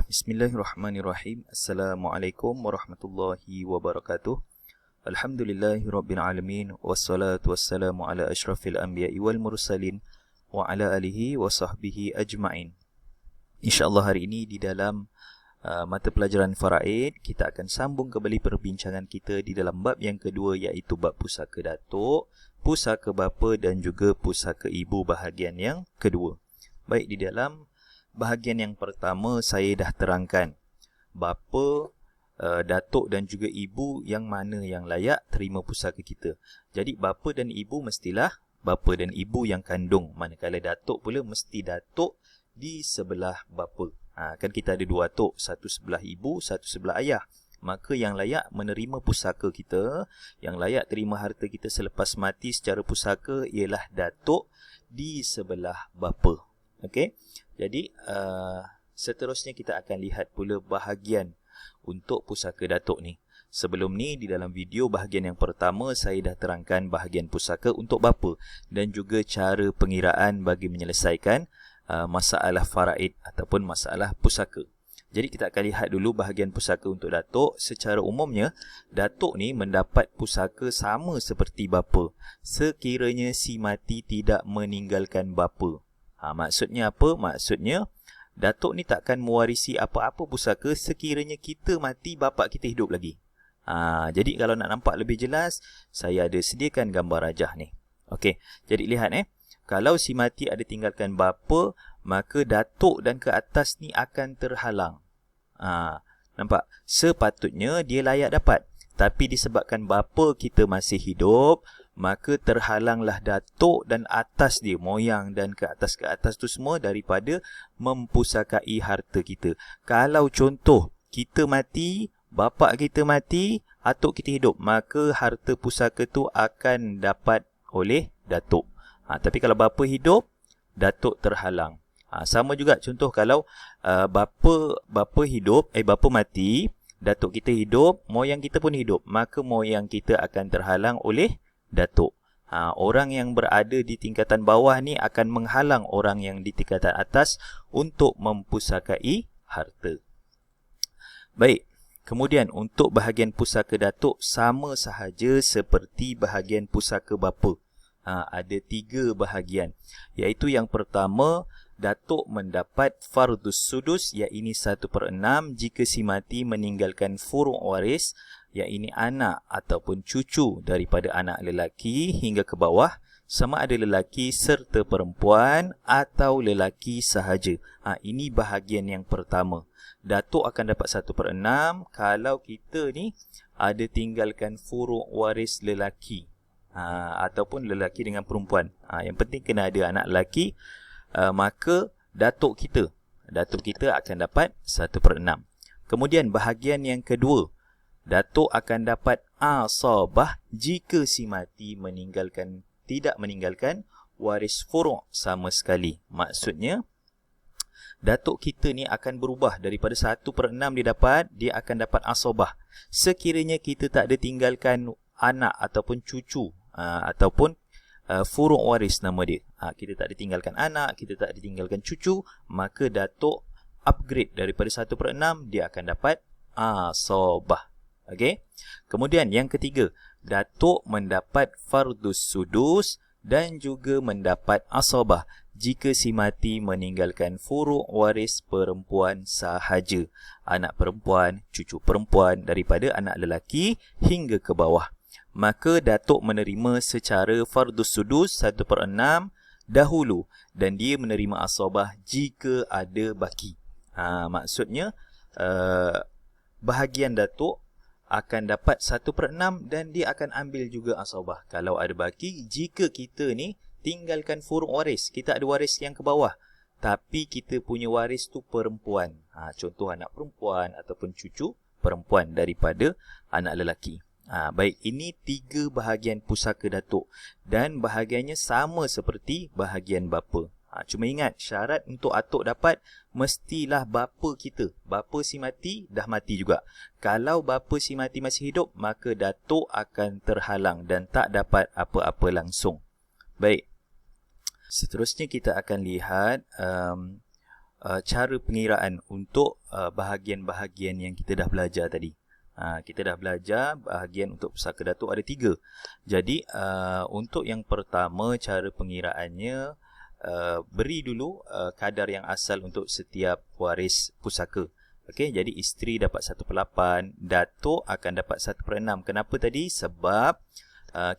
Bismillahirrahmanirrahim. Assalamualaikum warahmatullahi wabarakatuh. Alhamdulillahirabbil alamin wassalatu wassalamu ala asyrafil anbiya'i wal mursalin wa ala alihi wa sahbihi ajma'in. InsyaAllah hari ini di dalam mata pelajaran faraid kita akan sambung kembali perbincangan kita di dalam bab yang kedua, iaitu bab pusaka datuk, pusaka bapa dan juga pusaka ibu bahagian yang kedua. Baik, di dalam bahagian yang pertama saya dah terangkan bapa, datuk dan juga ibu yang mana yang layak terima pusaka kita. Jadi bapa dan ibu mestilah bapa dan ibu yang kandung, manakala datuk pula mesti datuk di sebelah bapa. Kan kita ada dua datuk, satu sebelah ibu, satu sebelah ayah. Maka yang layak menerima pusaka kita, yang layak terima harta kita selepas mati secara pusaka ialah datuk di sebelah bapa. Okey. Jadi seterusnya kita akan lihat pula bahagian untuk pusaka datuk ni. Sebelum ni di dalam video bahagian yang pertama saya dah terangkan bahagian pusaka untuk bapa dan juga cara pengiraan bagi menyelesaikan masalah faraid ataupun masalah pusaka. Jadi kita akan lihat dulu bahagian pusaka untuk datuk. Secara umumnya datuk ni mendapat pusaka sama seperti bapa sekiranya si mati tidak meninggalkan bapa. Maksudnya apa? Maksudnya datuk ni takkan mewarisi apa-apa pusaka sekiranya kita mati, bapa kita hidup lagi. Jadi kalau nak nampak lebih jelas, saya ada sediakan gambar rajah ni. Okey, jadi lihat kalau si mati ada tinggalkan bapa, maka datuk dan ke atas ni akan terhalang. Nampak? Sepatutnya dia layak dapat, tapi disebabkan bapa kita masih hidup, maka terhalanglah datuk dan atas dia, moyang dan ke atas tu semua daripada mempusakai harta kita. Kalau contoh kita mati, bapa kita mati, atuk kita hidup, maka harta pusaka tu akan dapat oleh datuk. Tapi kalau bapa hidup, datuk terhalang. Sama juga contoh kalau bapa hidup, bapa mati, datuk kita hidup, moyang kita pun hidup, maka moyang kita akan terhalang oleh datuk. Orang yang berada di tingkatan bawah ni akan menghalang orang yang di tingkatan atas untuk mempusakai harta. Baik, kemudian untuk bahagian pusaka datuk sama sahaja seperti bahagian pusaka bapa. Ada 3 bahagian, iaitu yang pertama, datuk mendapat fardus sudus, iaitu 1/6 jika si mati meninggalkan furu' waris, iaitu anak ataupun cucu daripada anak lelaki hingga ke bawah, sama ada lelaki serta perempuan atau lelaki sahaja. Ini bahagian yang pertama. Datuk akan dapat 1/6 kalau kita ni ada tinggalkan furu' waris lelaki ataupun lelaki dengan perempuan. Yang penting kena ada anak lelaki, maka datuk kita akan dapat 1/6. Kemudian bahagian yang kedua, datuk akan dapat asabah jika si mati tidak meninggalkan waris furu' sama sekali. Maksudnya datuk kita ni akan berubah daripada 1/6 dia akan dapat asabah sekiranya kita tak ada tinggalkan anak ataupun cucu ataupun furu' waris nama dia. Kita tak ada tinggalkan anak, kita tak ada tinggalkan cucu, maka datuk upgrade daripada 1/6 dia akan dapat asabah. Okey. Kemudian yang ketiga, datuk mendapat fardus sudus dan juga mendapat asabah jika si mati meninggalkan furu' waris perempuan sahaja. Anak perempuan, cucu perempuan daripada anak lelaki hingga ke bawah. Maka datuk menerima secara fardus sudus 1/6 dahulu dan dia menerima asabah jika ada baki. Maksudnya bahagian datuk akan dapat 1/6 dan dia akan ambil juga asabah kalau ada baki jika kita ni tinggalkan furu' waris. Kita ada waris yang ke bawah, tapi kita punya waris tu perempuan. Contoh anak perempuan ataupun cucu perempuan daripada anak lelaki. Baik, ini 3 bahagian pusaka datuk dan bahagiannya sama seperti bahagian bapa. Cuma ingat, syarat untuk atuk dapat mestilah bapa kita. Bapa si mati dah mati juga. Kalau bapa si mati masih hidup, maka datuk akan terhalang dan tak dapat apa-apa langsung. Baik, seterusnya kita akan lihat cara pengiraan untuk bahagian-bahagian yang kita dah belajar tadi. Kita dah belajar bahagian untuk pusaka datuk ada 3. Jadi untuk yang pertama, cara pengiraannya, beri dulu kadar yang asal untuk setiap waris pusaka. Okey, jadi isteri dapat 1/8, datuk akan dapat 1/6. Kenapa tadi? Sebab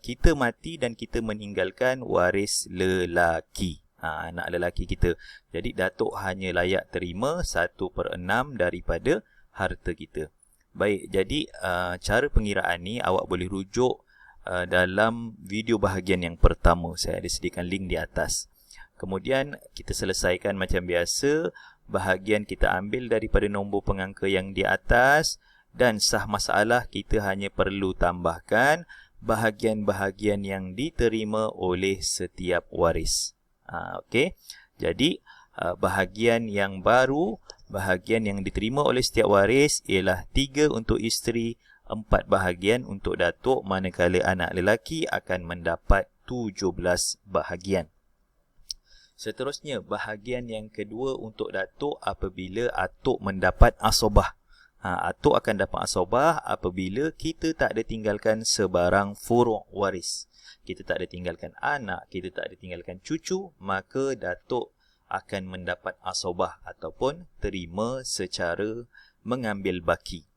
kita mati dan kita meninggalkan waris lelaki, anak lelaki kita. Jadi datuk hanya layak terima 1/6 daripada harta kita. Baik, jadi cara pengiraan ni awak boleh rujuk dalam video bahagian yang pertama. Saya ada sediakan link di atas. Kemudian kita selesaikan macam biasa. Bahagian kita ambil daripada nombor pengangka yang di atas, dan sah masalah kita hanya perlu tambahkan bahagian-bahagian yang diterima oleh setiap waris. Okey. Jadi bahagian yang baru, bahagian yang diterima oleh setiap waris ialah 3 untuk isteri, 4 bahagian untuk datuk, manakala anak lelaki akan mendapat 17 bahagian. Seterusnya, bahagian yang kedua untuk datuk apabila atuk mendapat asobah. Atuk akan dapat asobah apabila kita tak ada tinggalkan sebarang furu' waris. Kita tak ada tinggalkan anak, kita tak ada tinggalkan cucu, maka datuk akan mendapat asobah ataupun terima secara mengambil baki.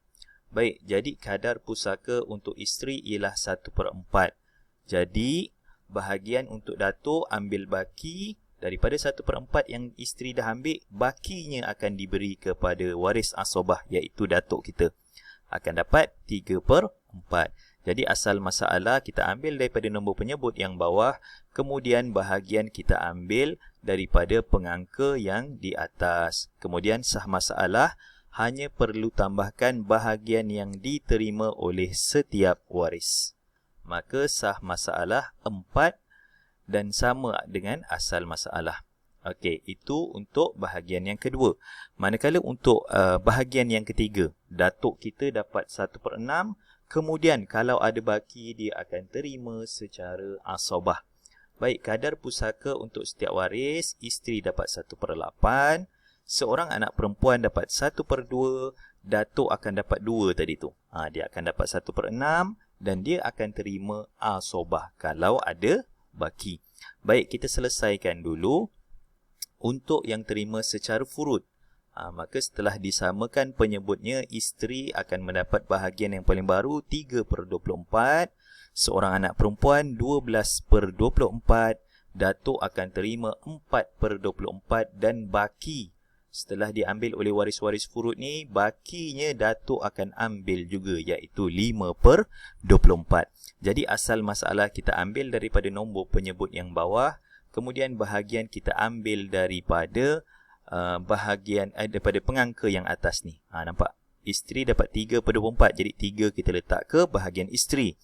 Baik, jadi kadar pusaka untuk isteri ialah 1/4. Jadi, bahagian untuk datuk ambil baki. Daripada 1/4 yang isteri dah ambil, bakinya akan diberi kepada waris asobah, iaitu datuk kita. Akan dapat 3/4. Jadi asal masalah kita ambil daripada nombor penyebut yang bawah, kemudian bahagian kita ambil daripada pengangka yang di atas. Kemudian sah masalah hanya perlu tambahkan bahagian yang diterima oleh setiap waris. Maka sah masalah 4 dan sama dengan asal masalah. Okey, itu untuk bahagian yang kedua. Manakala untuk bahagian yang ketiga, datuk kita dapat 1/6, kemudian kalau ada baki dia akan terima secara asobah. Baik, kadar pusaka untuk setiap waris, isteri dapat 1/8, seorang anak perempuan dapat 1/2, datuk akan dapat 2 tadi tu. Dia akan dapat 1/6 dan dia akan terima asobah kalau ada baki. Baik, kita selesaikan dulu untuk yang terima secara furud. Maka setelah disamakan penyebutnya, isteri akan mendapat bahagian yang paling baru 3/24, seorang anak perempuan 12/24, datuk akan terima 4/24 dan baki. Setelah diambil oleh waris-waris furud ni, bakinya datuk akan ambil juga, iaitu 5/24. Jadi asal masalah kita ambil daripada nombor penyebut yang bawah, kemudian bahagian kita ambil daripada daripada pengangka yang atas ni. Nampak? Isteri dapat 3/24, jadi 3 kita letak ke bahagian isteri.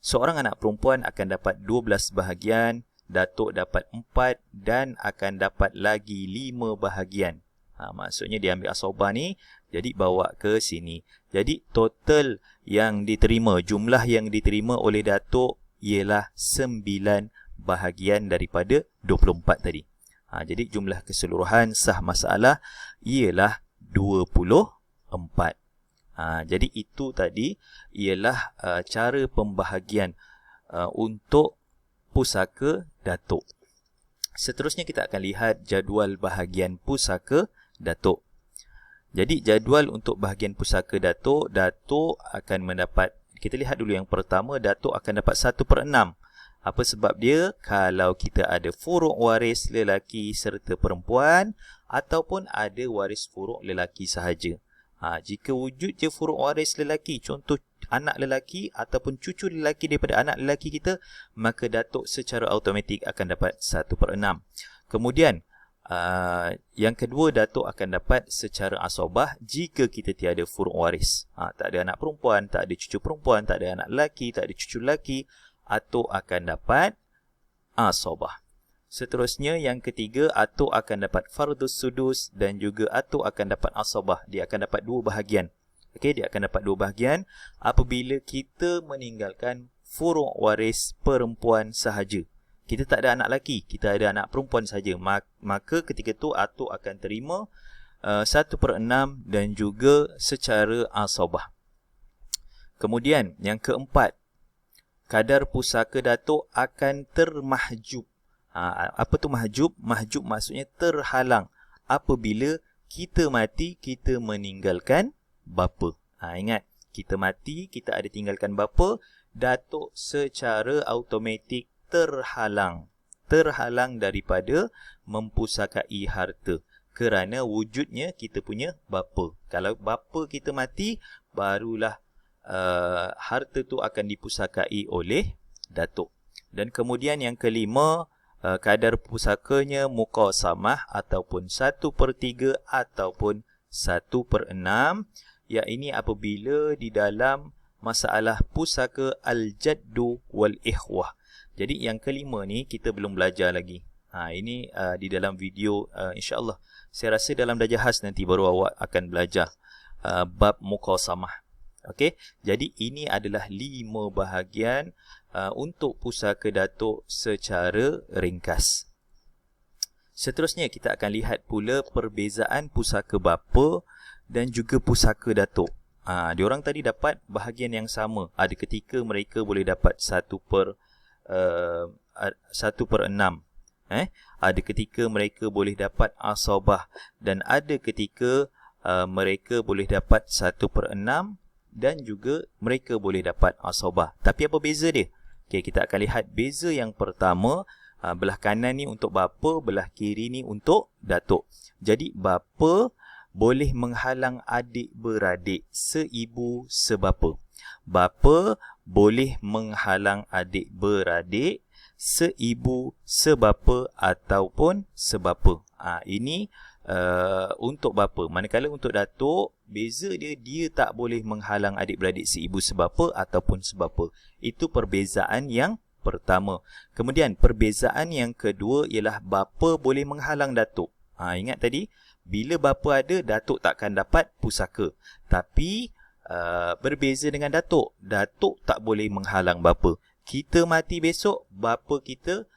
Seorang anak perempuan akan dapat 12 bahagian, datuk dapat 4 dan akan dapat lagi 5 bahagian. Maksudnya dia ambil asobah ni, jadi bawa ke sini. Jadi total yang diterima, jumlah yang diterima oleh datuk ialah 9 bahagian daripada 24 tadi. Jadi jumlah keseluruhan sah masalah ialah 24. Jadi itu tadi ialah cara pembahagian untuk pusaka datuk. Seterusnya kita akan lihat jadual bahagian pusaka datuk. Jadi jadual untuk bahagian pusaka datuk, datuk akan mendapat, kita lihat dulu yang pertama, datuk akan dapat 1/6. Apa sebab dia? Kalau kita ada furuk waris lelaki serta perempuan, ataupun ada waris furuk lelaki sahaja. Jika wujud je furuk waris lelaki, contoh anak lelaki ataupun cucu lelaki daripada anak lelaki kita, maka datuk secara automatik akan dapat 1/6. Kemudian yang kedua, datuk akan dapat secara asobah jika kita tiada furuk waris. Tak ada anak perempuan, tak ada cucu perempuan, tak ada anak lelaki, tak ada cucu lelaki, atuk akan dapat asobah. Seterusnya yang ketiga, atuk akan dapat fardus sudus dan juga atuk akan dapat asobah. Dia akan dapat 2 bahagian. Okey, dia akan dapat 2 bahagian apabila kita meninggalkan furuk waris perempuan sahaja. kita tak ada anak lelaki, kita ada anak perempuan saja. Maka ketika tu atuk akan terima 1/6 dan juga secara asabah. Kemudian yang keempat, kadar pusaka datuk akan termahjub. Apa tu mahjub? Mahjub maksudnya terhalang. Apabila kita mati, kita meninggalkan bapa. Ingat, kita mati, kita ada tinggalkan bapa, datuk secara automatik terhalang daripada mempusakai harta. Kerana wujudnya kita punya bapa. Kalau bapa kita mati, barulah harta tu akan dipusakai oleh datuk. Dan kemudian yang kelima, kadar pusakanya muqasamah ataupun 1/3 ataupun 1/6. Ya, ini apabila di dalam masalah pusaka al-jaddu wal ikhwah. Jadi yang kelima ni kita belum belajar lagi. Ini di dalam video insya-Allah. Saya rasa dalam darjah khas nanti baru awak akan belajar bab muqasamah. Okey, jadi ini adalah 5 bahagian untuk pusaka datuk secara ringkas. Seterusnya kita akan lihat pula perbezaan pusaka bapa dan juga pusaka datuk. Diorang tadi dapat bahagian yang sama. Ada ketika mereka boleh dapat 1/6. Ada ketika mereka boleh dapat asabah dan ada ketika mereka boleh dapat 1/6 dan juga mereka boleh dapat asabah. Tapi apa beza dia? Okay, kita akan lihat beza yang pertama. Belah kanan ni untuk bapa, belah kiri ni untuk datuk. Jadi bapa boleh menghalang adik-beradik seibu sebapa. Bapa boleh menghalang adik-beradik seibu sebapa ataupun sebapa. Ini untuk bapa. Manakala untuk datuk, beza dia tak boleh menghalang adik-beradik seibu sebapa ataupun sebapa. Itu perbezaan yang pertama. Kemudian perbezaan yang kedua ialah bapa boleh menghalang datuk. Ingat tadi, bila bapa ada, datuk takkan dapat pusaka. Tapi berbeza dengan datuk. Datuk tak boleh menghalang bapa. Kita mati besok, bapa kita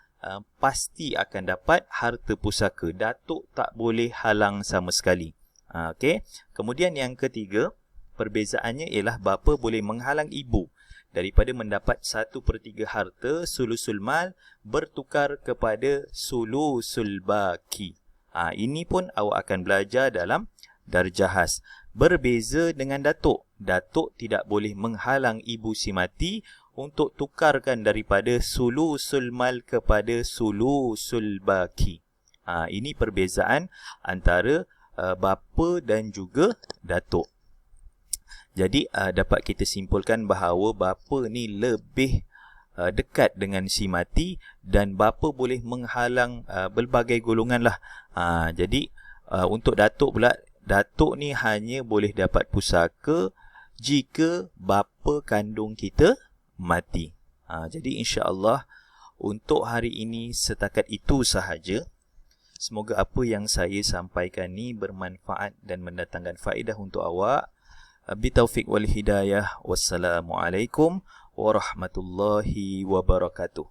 pasti akan dapat harta pusaka. Datuk tak boleh halang sama sekali. Okey. Kemudian yang ketiga, perbezaannya ialah bapa boleh menghalang ibu daripada mendapat 1/3 harta sulusul mal bertukar kepada sulusul baki. Ini pun awak akan belajar dalam darjah khas. Berbeza dengan datuk. Datuk tidak boleh menghalang ibu si mati untuk tukarkan daripada sulusul mal kepada sulusul baki. Ini perbezaan antara bapa dan juga datuk. Jadi dapat kita simpulkan bahawa bapa ni lebih dekat dengan si mati dan bapa boleh menghalang berbagai golongan lah. Jadi untuk datuk pula, datuk ni hanya boleh dapat pusaka jika bapa kandung kita mati. Jadi insya-Allah untuk hari ini setakat itu sahaja. Semoga apa yang saya sampaikan ni bermanfaat dan mendatangkan faedah untuk awak. Bitaufiq wal hidayah. Wassalamualaikum warahmatullahi wabarakatuh.